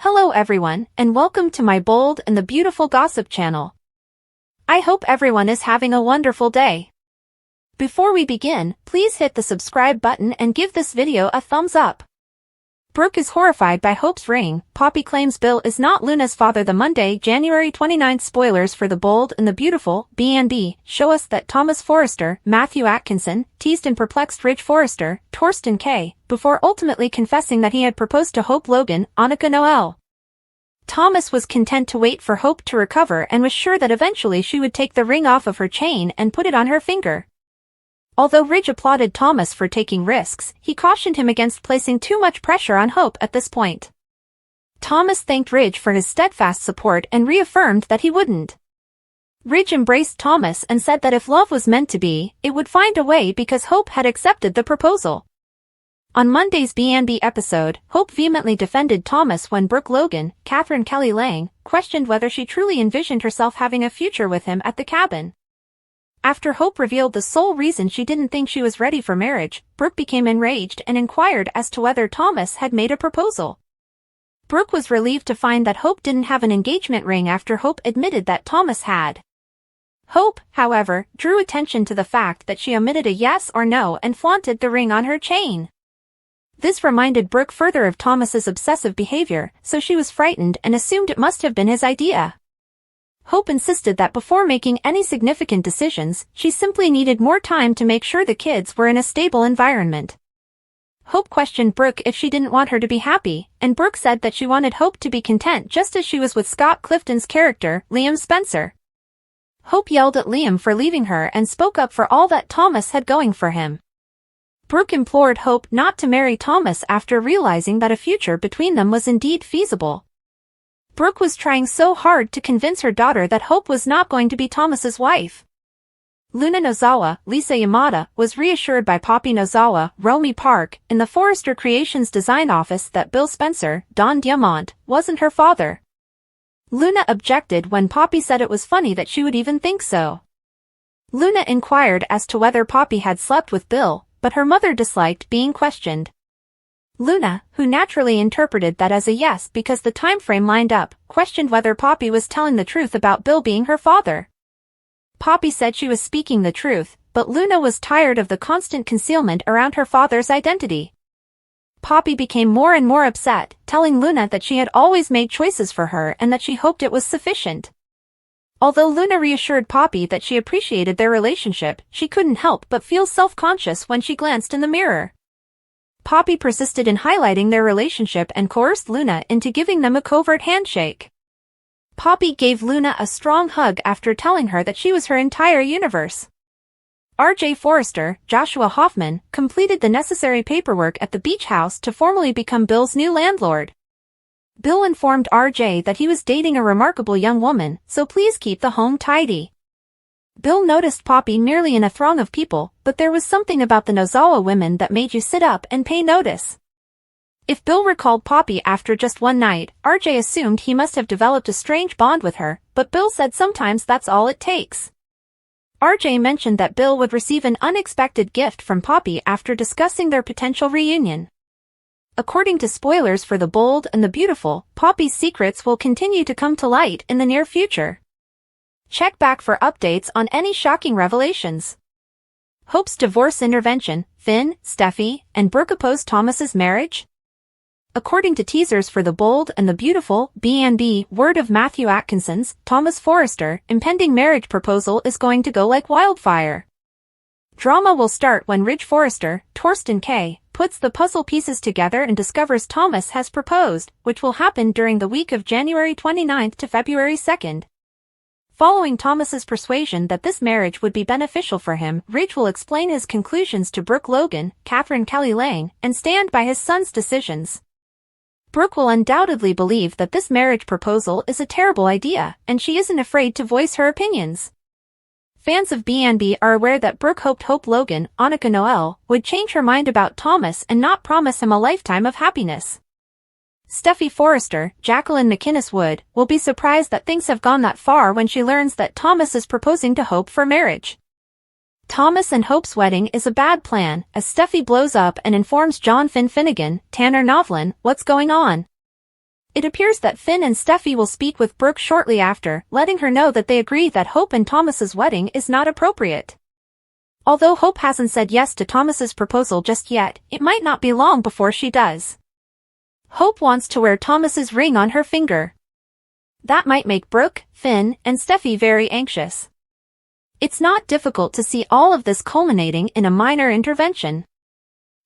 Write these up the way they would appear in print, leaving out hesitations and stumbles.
Hello everyone, and welcome to my bold and the beautiful gossip channel. I hope everyone is having a wonderful day. Before we begin, please hit the subscribe button and give this video a thumbs up. Brooke is horrified by Hope's ring. Poppy claims Bill is not Luna's father. The Monday, January 29th spoilers for The Bold and the Beautiful, B&B, show us that Thomas Forrester, Matthew Atkinson, teased and perplexed Ridge Forrester, Torsten K., before ultimately confessing that he had proposed to Hope Logan, Annika Noel. Thomas was content to wait for Hope to recover and was sure that eventually she would take the ring off of her chain and put it on her finger. Although Ridge applauded Thomas for taking risks, he cautioned him against placing too much pressure on Hope at this point. Thomas thanked Ridge for his steadfast support and reaffirmed that he wouldn't. Ridge embraced Thomas and said that if love was meant to be, it would find a way because Hope had accepted the proposal. On Monday's B&B episode, Hope vehemently defended Thomas when Brooke Logan, Catherine Kelly Lang, questioned whether she truly envisioned herself having a future with him at the cabin. After Hope revealed the sole reason she didn't think she was ready for marriage, Brooke became enraged and inquired as to whether Thomas had made a proposal. Brooke was relieved to find that Hope didn't have an engagement ring after Hope admitted that Thomas had. Hope, however, drew attention to the fact that she omitted a yes or no and flaunted the ring on her chain. This reminded Brooke further of Thomas's obsessive behavior, so she was frightened and assumed it must have been his idea. Hope insisted that before making any significant decisions, she simply needed more time to make sure the kids were in a stable environment. Hope questioned Brooke if she didn't want her to be happy, and Brooke said that she wanted Hope to be content just as she was with Scott Clifton's character, Liam Spencer. Hope yelled at Liam for leaving her and spoke up for all that Thomas had going for him. Brooke implored Hope not to marry Thomas after realizing that a future between them was indeed feasible. Brooke was trying so hard to convince her daughter that Hope was not going to be Thomas's wife. Luna Nozawa, Lisa Yamada, was reassured by Poppy Nozawa, Romy Park, in the Forrester Creations design office that Bill Spencer, Don Diamont, wasn't her father. Luna objected when Poppy said it was funny that she would even think so. Luna inquired as to whether Poppy had slept with Bill, but her mother disliked being questioned. Luna, who naturally interpreted that as a yes because the time frame lined up, questioned whether Poppy was telling the truth about Bill being her father. Poppy said she was speaking the truth, but Luna was tired of the constant concealment around her father's identity. Poppy became more and more upset, telling Luna that she had always made choices for her and that she hoped it was sufficient. Although Luna reassured Poppy that she appreciated their relationship, she couldn't help but feel self-conscious when she glanced in the mirror. Poppy persisted in highlighting their relationship and coerced Luna into giving them a covert handshake. Poppy gave Luna a strong hug after telling her that she was her entire universe. R.J. Forrester, Joshua Hoffman, completed the necessary paperwork at the beach house to formally become Bill's new landlord. Bill informed R.J. that he was dating a remarkable young woman, so please keep the home tidy. Bill noticed Poppy merely in a throng of people, but there was something about the Nozawa women that made you sit up and pay notice. If Bill recalled Poppy after just one night, RJ assumed he must have developed a strange bond with her, but Bill said sometimes that's all it takes. RJ mentioned that Bill would receive an unexpected gift from Poppy after discussing their potential reunion. According to spoilers for The Bold and the Beautiful, Poppy's secrets will continue to come to light in the near future. Check back for updates on any shocking revelations. Hope's divorce intervention, Finn, Steffi, and Brooke oppose Thomas's marriage? According to teasers for The Bold and the Beautiful, B&B, word of Matthew Atkinson's, Thomas Forrester, impending marriage proposal is going to go like wildfire. Drama will start when Ridge Forrester, Torsten K., puts the puzzle pieces together and discovers Thomas has proposed, which will happen during the week of January 29th to February 2nd. Following Thomas's persuasion that this marriage would be beneficial for him, Ridge will explain his conclusions to Brooke Logan, Catherine Kelly Lang, and stand by his son's decisions. Brooke will undoubtedly believe that this marriage proposal is a terrible idea, and she isn't afraid to voice her opinions. Fans of B&B are aware that Brooke hoped Hope Logan, Annika Noel, would change her mind about Thomas and not promise him a lifetime of happiness. Steffi Forrester, Jacqueline McInnes Wood, will be surprised that things have gone that far when she learns that Thomas is proposing to Hope for marriage. Thomas and Hope's wedding is a bad plan, as Steffi blows up and informs John Finnegan, Tanner Novlin, what's going on. It appears that Finn and Steffi will speak with Brooke shortly after, letting her know that they agree that Hope and Thomas's wedding is not appropriate. Although Hope hasn't said yes to Thomas's proposal just yet, it might not be long before she does. Hope wants to wear Thomas's ring on her finger. That might make Brooke, Finn, and Steffi very anxious. It's not difficult to see all of this culminating in a minor intervention.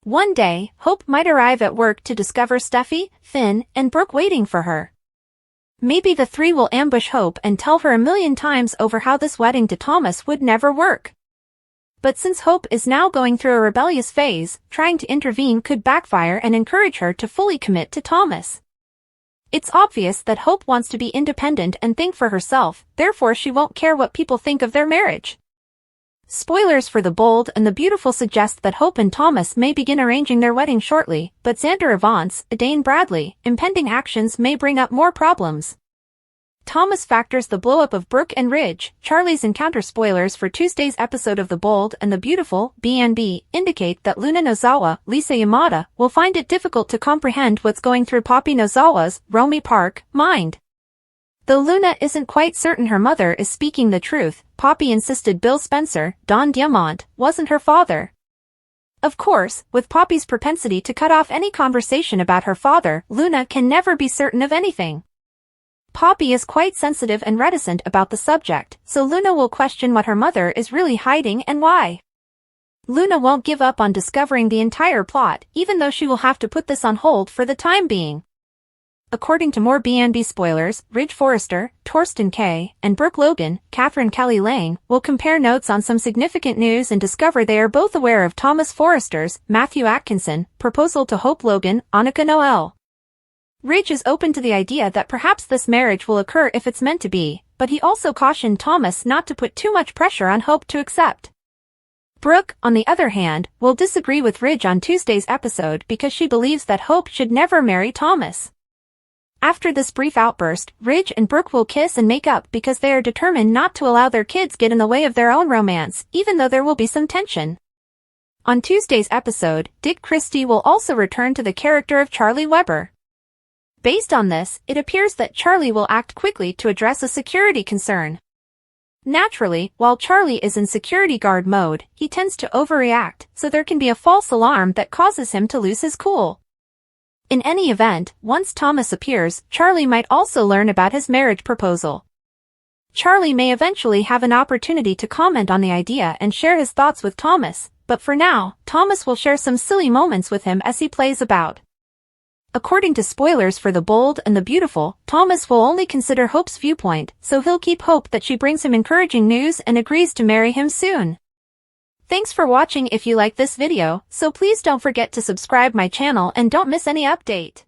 One day, Hope might arrive at work to discover Steffi, Finn, and Brooke waiting for her. Maybe the three will ambush Hope and tell her a million times over how this wedding to Thomas would never work. But since Hope is now going through a rebellious phase, trying to intervene could backfire and encourage her to fully commit to Thomas. It's obvious that Hope wants to be independent and think for herself, therefore she won't care what people think of their marriage. Spoilers for The Bold and the Beautiful suggest that Hope and Thomas may begin arranging their wedding shortly, but Xander Avance, Adaine Bradley, impending actions may bring up more problems. Thomas factors the blow-up of Brooke and Ridge. Charlie's encounter. Spoilers for Tuesday's episode of The Bold and the Beautiful, BNB, indicate that Luna Nozawa, Lisa Yamada, will find it difficult to comprehend what's going through Poppy Nozawa's, Romy Park, mind. Though Luna isn't quite certain her mother is speaking the truth, Poppy insisted Bill Spencer, Don Diamont, wasn't her father. Of course, with Poppy's propensity to cut off any conversation about her father, Luna can never be certain of anything. Poppy is quite sensitive and reticent about the subject, so Luna will question what her mother is really hiding and why. Luna won't give up on discovering the entire plot, even though she will have to put this on hold for the time being. According to more BNB spoilers, Ridge Forrester, Torsten K., and Brooke Logan, Catherine Kelly Lang, will compare notes on some significant news and discover they are both aware of Thomas Forrester's, Matthew Atkinson, proposal to Hope Logan, Annika Noel. Ridge is open to the idea that perhaps this marriage will occur if it's meant to be, but he also cautioned Thomas not to put too much pressure on Hope to accept. Brooke, on the other hand, will disagree with Ridge on Tuesday's episode because she believes that Hope should never marry Thomas. After this brief outburst, Ridge and Brooke will kiss and make up because they are determined not to allow their kids get in the way of their own romance, even though there will be some tension. On Tuesday's episode, Dick Christie will also return to the character of Charlie Weber. Based on this, it appears that Charlie will act quickly to address a security concern. Naturally, while Charlie is in security guard mode, he tends to overreact, so there can be a false alarm that causes him to lose his cool. In any event, once Thomas appears, Charlie might also learn about his marriage proposal. Charlie may eventually have an opportunity to comment on the idea and share his thoughts with Thomas, but for now, Thomas will share some silly moments with him as he plays about. According to spoilers for The Bold and the Beautiful, Thomas will only consider Hope's viewpoint, so he'll keep hope that she brings him encouraging news and agrees to marry him soon. Thanks for watching. If you like this video, so please don't forget to subscribe my channel and don't miss any update.